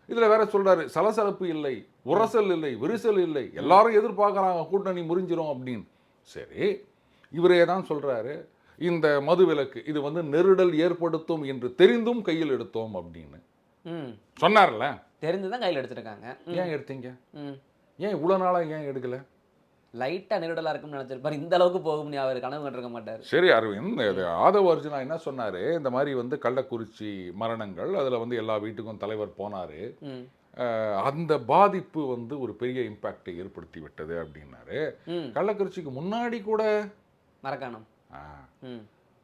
இதுல வேற சொல்றாரு, சலசலப்பு இல்லை, உரசல் இல்லை, விரிசல் இல்லை, எல்லாரும் எதிர்பார்க்கறாங்க கூட்டணி முறிஞ்சிரும் அப்படின்னு. சரி, இவரே தான் சொல்றாரு, இந்த மது விலக்கு இது வந்து நெருடல் ஏற்படுத்தும் என்று தெரிந்தும் கையில் எடுத்தோம் அப்படின்னு ம். சொன்னார்ல. தெரிந்துதான் கையில் எடுத்திருக்காங்க. ஏன் எடுத்தீங்க? ம். ஏன் இவ்வளவு நாளா ஏன் எடுக்கல? லைட்டா நெருடலா இருக்கும்னு நினைச்சிருப்பாரு. இந்த அளவுக்கு போகும்னு அவர் கனவு கண்டிருக்க மாட்டார். சரி அரவிந்த், இது ஆதவ அர்ஜுனா என்ன சொன்னாரு, இந்த மாதிரி வந்து கள்ளக்குறிச்சி மரணங்கள் அதுல வந்து எல்லா வீட்டுக்கும் தலைவர் போனாரு, ம். அந்த பாதிப்பு வந்து ஒரு பெரிய இம்பாக்டை ஏற்படுத்தி விட்டது அப்படின்னாரு. ம். கள்ளக்குறிச்சிக்கு முன்னாடி கூட மரக்காணம். ஆ, ம்.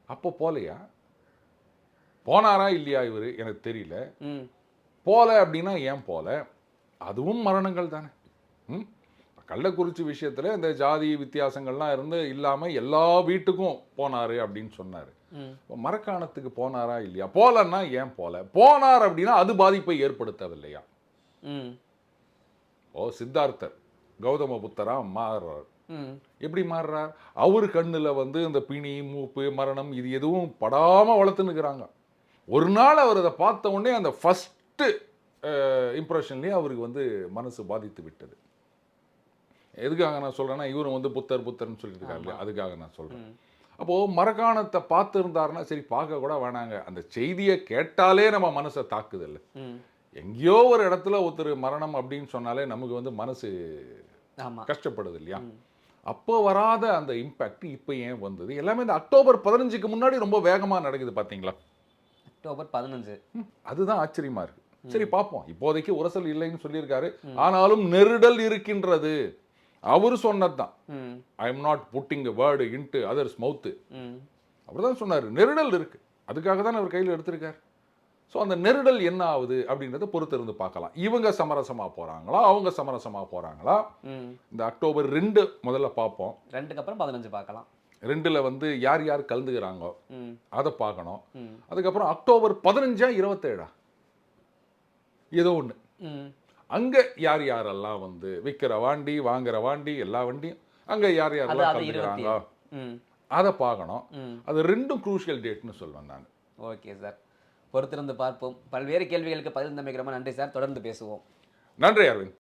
அப்போ போலையா? போனாரா இல்லையா இவரு எனக்கு தெரியல. ம். போல அப்படின்னா ஏன் போல? அதுவும் மரணங்கள் தானே. ம்? கள்ளக்குறிச்சி விஷயத்துல இந்த ஜாதி வித்தியாசங்கள்லாம் இருந்து இல்லாம எல்லா வீட்டுக்கும் போனாரு அப்படின்னு சொன்னாரு. ம். மரக்காணத்துக்கு போனாரா இல்லையா? போலன்னா ஏன் போல? போனார் அப்படின்னா அது பாதிப்பை ஏற்படுத்தவில்லையா? ம். ஓ, சித்தார்த்தர் கௌதம புத்தரா மாறுறார். ம். எப்படி மாறுறார்? அவரு கண்ணுல வந்து இந்த பிணி, மூப்பு, மரணம் இது எதுவும் படாம வளர்த்துன்னுக்குறாங்க. ஒரு நாள் அவர் அதை பார்த்த உடனே அந்த ஃபர்ஸ்ட் இம்ப்ரெஷன்லேயே அவருக்கு வந்து மனசு பாதித்து விட்டது. எதுக்காக நான் சொல்றேன்னா, இவரும் வந்து புத்தர்னு சொல்லிட்டு இருக்காரு இல்லையா, அதுக்காக நான் சொல்றேன். அப்போ மரக்காணத்தை பார்த்து இருந்தாருன்னா சரி, பார்க்க கூட வேணாங்க, அந்த செய்தியை கேட்டாலே நம்ம மனசை தாக்குது இல்லை? ம். எங்கேயோ ஒரு இடத்துல ஒருத்தர் மரணம் அப்படின்னு சொன்னாலே நமக்கு வந்து மனசு ஆமா. கஷ்டப்படுது இல்லையா? அப்போ வராத அந்த இம்பாக்ட் இப்போ ஏன் வந்தது? எல்லாமே இந்த அக்டோபர் 15க்கு முன்னாடி ரொம்ப வேகமா நடக்குது பாத்தீங்களா? அக்டோபர் 15. அதுதான் ஆச்சரியமா இருக்கு. சரி பார்ப்போம். இப்போதைக்கு உரசல் இல்லைன்னு சொல்லியிருக்காரு, ஆனாலும் நெருடல் இருக்கின்றது. அவரு சொன்னதுதான். ம். I am not pudding a word into others mouth. ம். அப்படிதான் சொன்னாரு. நெருடல் இருக்கு, அதுக்காக தான் அவர் கையில் எடுத்திருக்காரு. ஸோ அந்த நெருடல் என்ன ஆகுது அப்படின்றத பொறுத்திருந்து பார்க்கலாம். இவங்க சமரசமா போறாங்களா, அவங்க சமரசமா போறாங்களா? ம். இந்த அக்டோபர் 2 முதல்ல பார்ப்போம். 2க்கு அப்புறம் 15 பார்க்கலாம். 2ல வந்து யார் யார் கலந்துக்கிறாங்க ம். அதை பார்க்கணும். ம். அதுக்கப்புறம் அக்டோபர் 15 27 ஏதோ ஒன்று, ம். அங்க யார் யாரெல்லாம் வந்து விற்கிற வாண்டி வாங்குற வாண்டி எல்லா வண்டியும் அங்க யார் யாரெல்லாம் அது கலந்துக்கிறாங்க 27. ம். அதை பார்க்கணும். ம். அது ரெண்டும் குரூஷியல் டேட்னு சொல்வேன் நான். ஓகே சார், பொறுத்திருந்து பார்ப்போம். பல்வேறு கேள்விகளுக்கு பதில் தமைக்கிறோமா. நன்றி சார், தொடர்ந்து பேசுவோம். நன்றி அரவிந்த்.